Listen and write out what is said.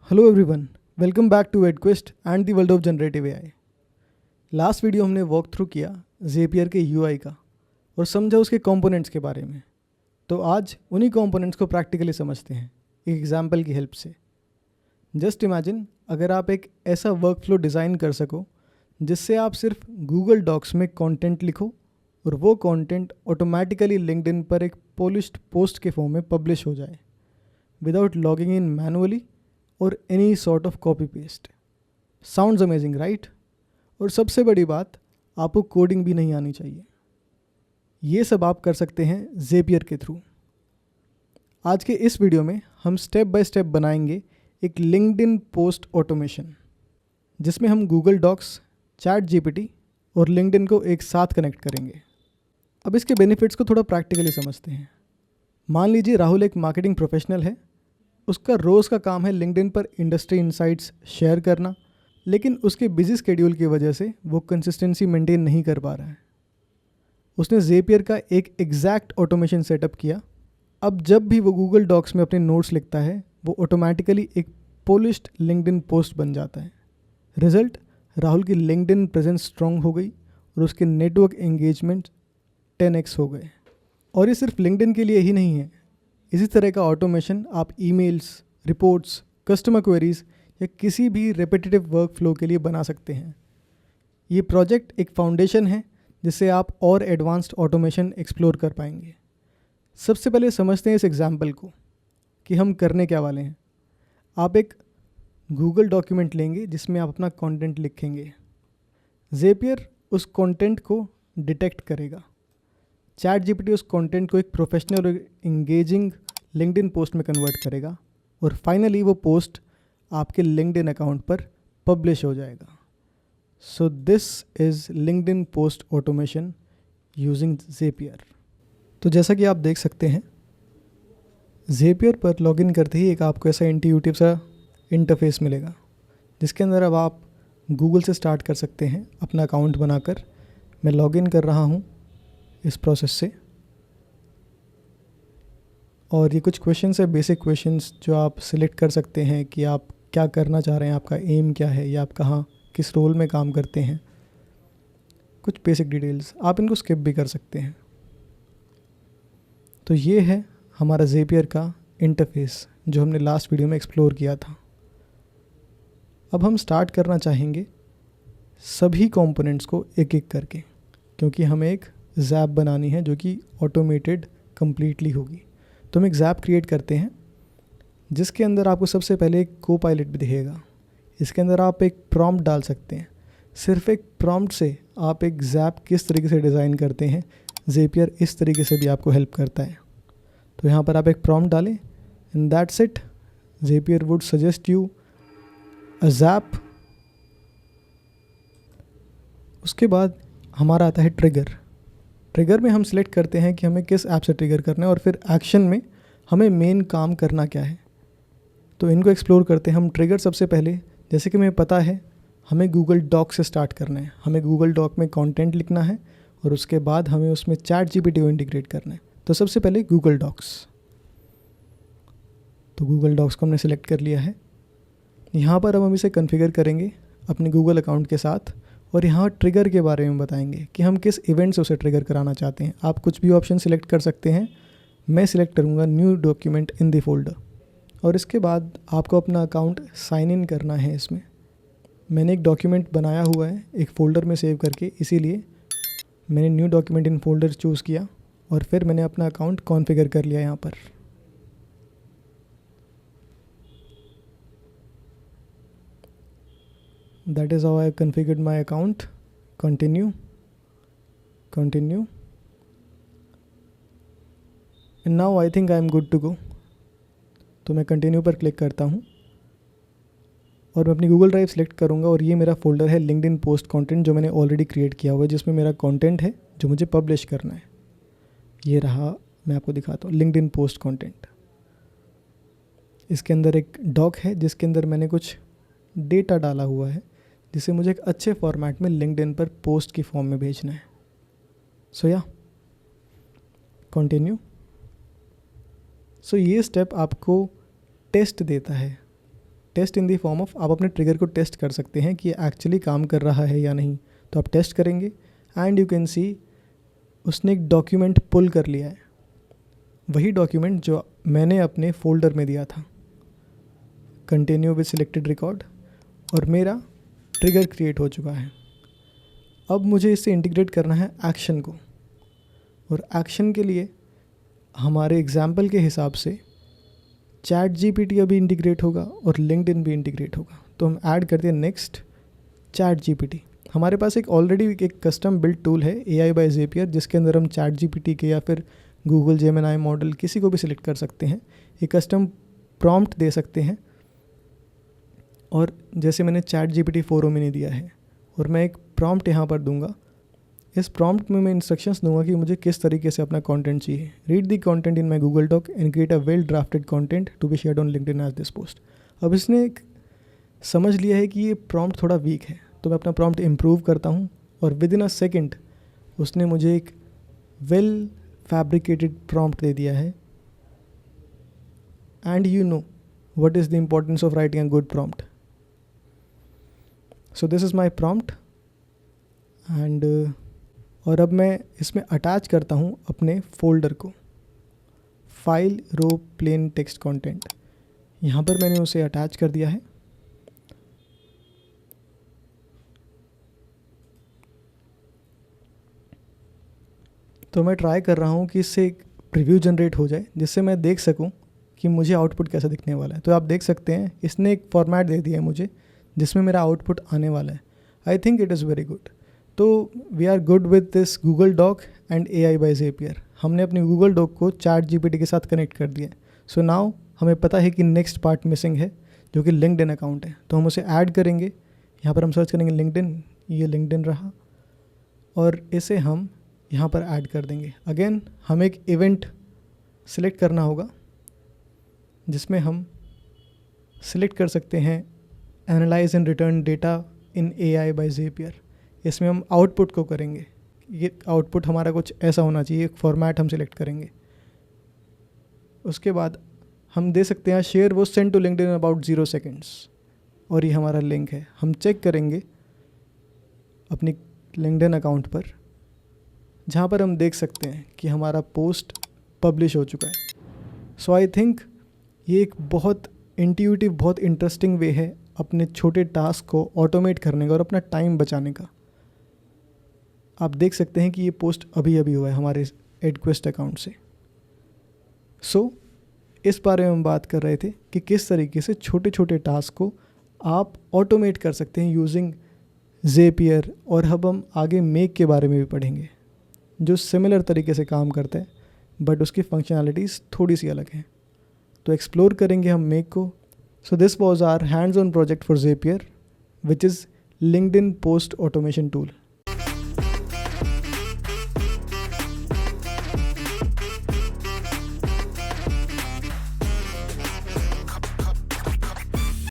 Hello everyone, welcome back to Adquest and the world of generative AI. Last video हमने walk through किया Zapier के UI का और समझा उसके कंपोनेंट्स के बारे में। तो आज उन्हीं कंपोनेंट्स को प्रैक्टिकली समझते हैं एक एग्जांपल की हेल्प से। जस्ट इमेजिन अगर आप एक ऐसा वर्क फ्लो डिज़ाइन कर सको जिससे आप सिर्फ गूगल डॉक्स में कंटेंट लिखो और वो कंटेंट ऑटोमेटिकली लिंक्डइन पर एक पॉलिश्ड पोस्ट के फॉर्म में पब्लिश हो जाए विदाउट लॉगिंग इन मैनुअली और any sort of copy paste. Sounds amazing, right? और सबसे बड़ी बात, आपको कोडिंग भी नहीं आनी चाहिए। ये सब आप कर सकते हैं ज़ेपियर के थ्रू। आज के इस वीडियो में हम स्टेप बाय स्टेप बनाएंगे एक लिंक्डइन पोस्ट ऑटोमेशन जिसमें हम गूगल डॉक्स, चैट जीपीटी और लिंक्डइन को एक साथ कनेक्ट करेंगे। अब इसके बेनिफिट्स को थोड़ा प्रैक्टिकली समझते हैं। मान लीजिए राहुल एक मार्केटिंग प्रोफेशनल है। उसका रोज़ का काम है लिंक्डइन पर इंडस्ट्री इनसाइट्स शेयर करना, लेकिन उसके बिजी स्केड्यूल की वजह से वो कंसिस्टेंसी मेंटेन नहीं कर पा रहा है। उसने ज़ेपियर का एक एग्जैक्ट ऑटोमेशन सेटअप किया। अब जब भी वो गूगल डॉक्स में अपने नोट्स लिखता है वो ऑटोमेटिकली एक पॉलिश्ड लिंक्डइन पोस्ट बन जाता है। रिजल्ट, राहुल की लिंक्डइन प्रेजेंस स्ट्रॉन्ग हो गई और उसके नेटवर्क एंगेजमेंट 10x हो गए। और ये सिर्फ लिंक्डइन के लिए ही नहीं है। इसी तरह का ऑटोमेशन आप ईमेल्स, रिपोर्ट्स, कस्टमर क्वेरीज या किसी भी रेपिटेटिव वर्क फ्लो के लिए बना सकते हैं। ये प्रोजेक्ट एक फाउंडेशन है जिससे आप और एडवांस्ड ऑटोमेशन एक्सप्लोर कर पाएंगे। सबसे पहले समझते हैं इस एग्जांपल को कि हम करने क्या वाले हैं। आप एक गूगल डॉक्यूमेंट लेंगे जिसमें आप अपना कंटेंट लिखेंगे। ज़ेपियर उस कंटेंट को डिटेक्ट करेगा। चैट जीपीटी उस कंटेंट को एक प्रोफेशनल और इंगेजिंग लिंक्डइन पोस्ट में कन्वर्ट करेगा और फाइनली वो पोस्ट आपके लिंक्डइन अकाउंट पर पब्लिश हो जाएगा। So this is LinkedIn post automation using Zapier. तो जैसा कि आप देख सकते हैं, ज़ेपियर पर लॉगिन करते ही एक आपको ऐसा इंट्यूटिव सा इंटरफेस मिलेगा जिसके अंदर अब आप गूगल से स्टार्ट कर सकते हैं अपना अकाउंट बनाकर। मैं लॉगिन कर रहा हूँ इस प्रोसेस से और ये कुछ क्वेश्चंस है, बेसिक क्वेश्चंस जो आप सिलेक्ट कर सकते हैं कि आप क्या करना चाह रहे हैं, आपका एम क्या है या आप कहाँ किस रोल में काम करते हैं। कुछ बेसिक डिटेल्स आप इनको स्किप भी कर सकते हैं। तो ये है हमारा ज़ेपियर का इंटरफेस जो हमने लास्ट वीडियो में एक्सप्लोर किया था। अब हम स्टार्ट करना चाहेंगे सभी कंपोनेंट्स को एक एक करके, क्योंकि हमें एक ज़ैप बनानी है जो कि ऑटोमेटेड कम्प्लीटली होगी। तो हम एक ज़ैप क्रिएट करते हैं जिसके अंदर आपको सबसे पहले एक को पायलट भी दिखेगा। इसके अंदर आप एक प्रॉम्प्ट डाल सकते हैं। सिर्फ एक प्रॉम्प्ट से आप एक ज़ैप किस तरीके से डिज़ाइन करते हैं, ज़ेपियर इस तरीके से भी आपको हेल्प करता है। तो यहाँ पर आप एक प्रॉम्प्ट डालें and that's it. Zapier would suggest you a zap. उसके बाद हमारा आता है ट्रिगर। ट्रिगर में हम सिलेक्ट करते हैं कि हमें किस ऐप से ट्रिगर करना है और फिर एक्शन में हमें मेन काम करना क्या है। तो इनको एक्सप्लोर करते हैं हम। ट्रिगर सबसे पहले, जैसे कि हमें पता है हमें गूगल डॉक से स्टार्ट करना है। हमें गूगल डॉक में कंटेंट लिखना है और उसके बाद हमें उसमें चैट जीपीटी को इंटीग्रेट करना है। तो सबसे पहले गूगल डॉक्स। तो गूगल डॉक्स को हमने सिलेक्ट कर लिया है। यहाँ पर अब हम इसे कन्फिगर करेंगे अपने गूगल अकाउंट के साथ और यहाँ ट्रिगर के बारे में बताएंगे कि हम किस इवेंट से उसे ट्रिगर कराना चाहते हैं। आप कुछ भी ऑप्शन सिलेक्ट कर सकते हैं। मैं सिलेक्ट करूँगा new document in the folder. और इसके बाद आपको अपना अकाउंट साइन इन करना है। इसमें मैंने एक डॉक्यूमेंट बनाया हुआ है एक फ़ोल्डर में सेव करके, इसीलिए मैंने new document in folder choose किया और फिर मैंने अपना अकाउंट कॉन्फ़िगर कर लिया यहाँ पर। That is how I configured my account. Continue. And now I think I am good to go. तो मैं कंटिन्यू पर क्लिक करता हूँ और मैं अपनी गूगल ड्राइव सेलेक्ट करूँगा और ये मेरा फोल्डर है लिंक्डइन पोस्ट कंटेंट जो मैंने ऑलरेडी क्रिएट किया हुआ है, जिसमें मेरा कंटेंट है जो मुझे पब्लिश करना है। ये रहा, मैं आपको दिखाता हूँ लिंक्डइन पोस्ट कंटेंट। इसके अंदर एक डॉक है जिसके अंदर मैंने कुछ डेटा डाला हुआ है जिसे मुझे एक अच्छे फॉर्मेट में लिंक्डइन पर पोस्ट की फॉर्म में भेजना है। सो या कंटिन्यू। सो ये स्टेप आपको टेस्ट देता है test in the form of आप अपने ट्रिगर को टेस्ट कर सकते हैं कि एक्चुअली काम कर रहा है या नहीं। तो आप टेस्ट करेंगे एंड यू कैन सी उसने एक डॉक्यूमेंट पुल कर लिया है, वही डॉक्यूमेंट जो मैंने अपने फोल्डर में दिया था, कंटिन्यू विद सिलेक्टेड रिकॉर्ड, और मेरा ट्रिगर क्रिएट हो चुका है। अब मुझे इससे इंटीग्रेट करना है एक्शन को, और एक्शन के लिए हमारे एग्जाम्पल के हिसाब से चैट जीपीटी अभी इंटीग्रेट होगा और लिंक्डइन भी इंटीग्रेट होगा। तो हम ऐड करते हैं नेक्स्ट चैट जीपीटी। हमारे पास एक ऑलरेडी एक कस्टम बिल्ड टूल है AI बाय ज़ेपियर, जिसके अंदर हम चैट जीपीटी के या फिर गूगल जेमिनाई मॉडल किसी को भी सिलेक्ट कर सकते हैं, एक कस्टम प्रॉम्प्ट दे सकते हैं। और जैसे मैंने चैट जीपीटी 4o में नहीं दिया है, और मैं एक प्रॉम्प्ट यहाँ पर दूंगा। इस प्रॉम्प्ट में मैं इंस्ट्रक्शंस दूंगा कि मुझे किस तरीके से अपना कंटेंट चाहिए। Read the content in my Google doc and create a well drafted content to be shared on LinkedIn as this post. अब इसने एक समझ लिया है कि ये प्रॉम्प्ट थोड़ा वीक है, तो मैं अपना प्रॉम्प्ट इम्प्रूव करता हूँ, और विद इन अ सेकेंड उसने मुझे एक वेल फैब्रिकेटेड प्रॉम्प्ट दे दिया है। And you know what is the importance of writing a good prompt. So this is my prompt and और अब मैं इसमें अटैच करता हूँ अपने फोल्डर को, फाइल रो प्लेन टेक्स्ट कंटेंट। यहाँ पर मैंने उसे अटैच कर दिया है। तो मैं ट्राई कर रहा हूँ कि इससे एक प्रीव्यू जनरेट हो जाए, जिससे मैं देख सकूँ कि मुझे आउटपुट कैसा दिखने वाला है। तो आप देख सकते हैं इसने एक फॉर्मेट दे दिया है मुझे, जिसमें मेरा आउटपुट आने वाला है। I think it is very good. So we are good with this Google doc and AI by Zapier. हमने अपनी गूगल डॉक को चैट जीपीटी के साथ कनेक्ट कर दिया। सो नाउ हमें पता है कि नेक्स्ट पार्ट मिसिंग है, जो कि लिंक्डइन अकाउंट है। तो हम उसे ऐड करेंगे। यहाँ पर हम सर्च करेंगे लिंक्डइन, ये लिंक्डइन रहा, और इसे हम यहाँ पर ऐड कर देंगे। अगेन हमें एक इवेंट सिलेक्ट करना होगा, जिसमें हम सिलेक्ट कर सकते हैं analyse and return data in AI by Zapier. इसमें हम आउटपुट को करेंगे, ये आउटपुट हमारा कुछ ऐसा होना चाहिए, एक फॉर्मेट हम सिलेक्ट करेंगे। उसके बाद हम दे सकते हैं शेयर वो send to LinkedIn about 0 seconds, और ये हमारा लिंक है। हम चेक करेंगे अपनी लिंक्डइन अकाउंट पर, जहाँ पर हम देख सकते हैं कि हमारा पोस्ट पब्लिश हो चुका है। सो आई थिंक ये एक बहुत इंट्यूटिव, बहुत इंटरेस्टिंग वे है अपने छोटे टास्क को ऑटोमेट करने का और अपना टाइम बचाने का। आप देख सकते हैं कि ये पोस्ट अभी अभी हुआ है हमारे एडक्वेस्ट अकाउंट से। सो इस बारे में हम बात कर रहे थे कि किस तरीके से छोटे छोटे टास्क को आप ऑटोमेट कर सकते हैं यूजिंग ज़ेपियर। और अब हम आगे मेक के बारे में भी पढ़ेंगे, जो सिमिलर तरीके से काम करता है, बट उसकी फंक्शनैलिटीज़ थोड़ी सी अलग हैं। तो एक्सप्लोर करेंगे हम मेक को। So this was our hands on project for Zapier, which is LinkedIn post automation tool.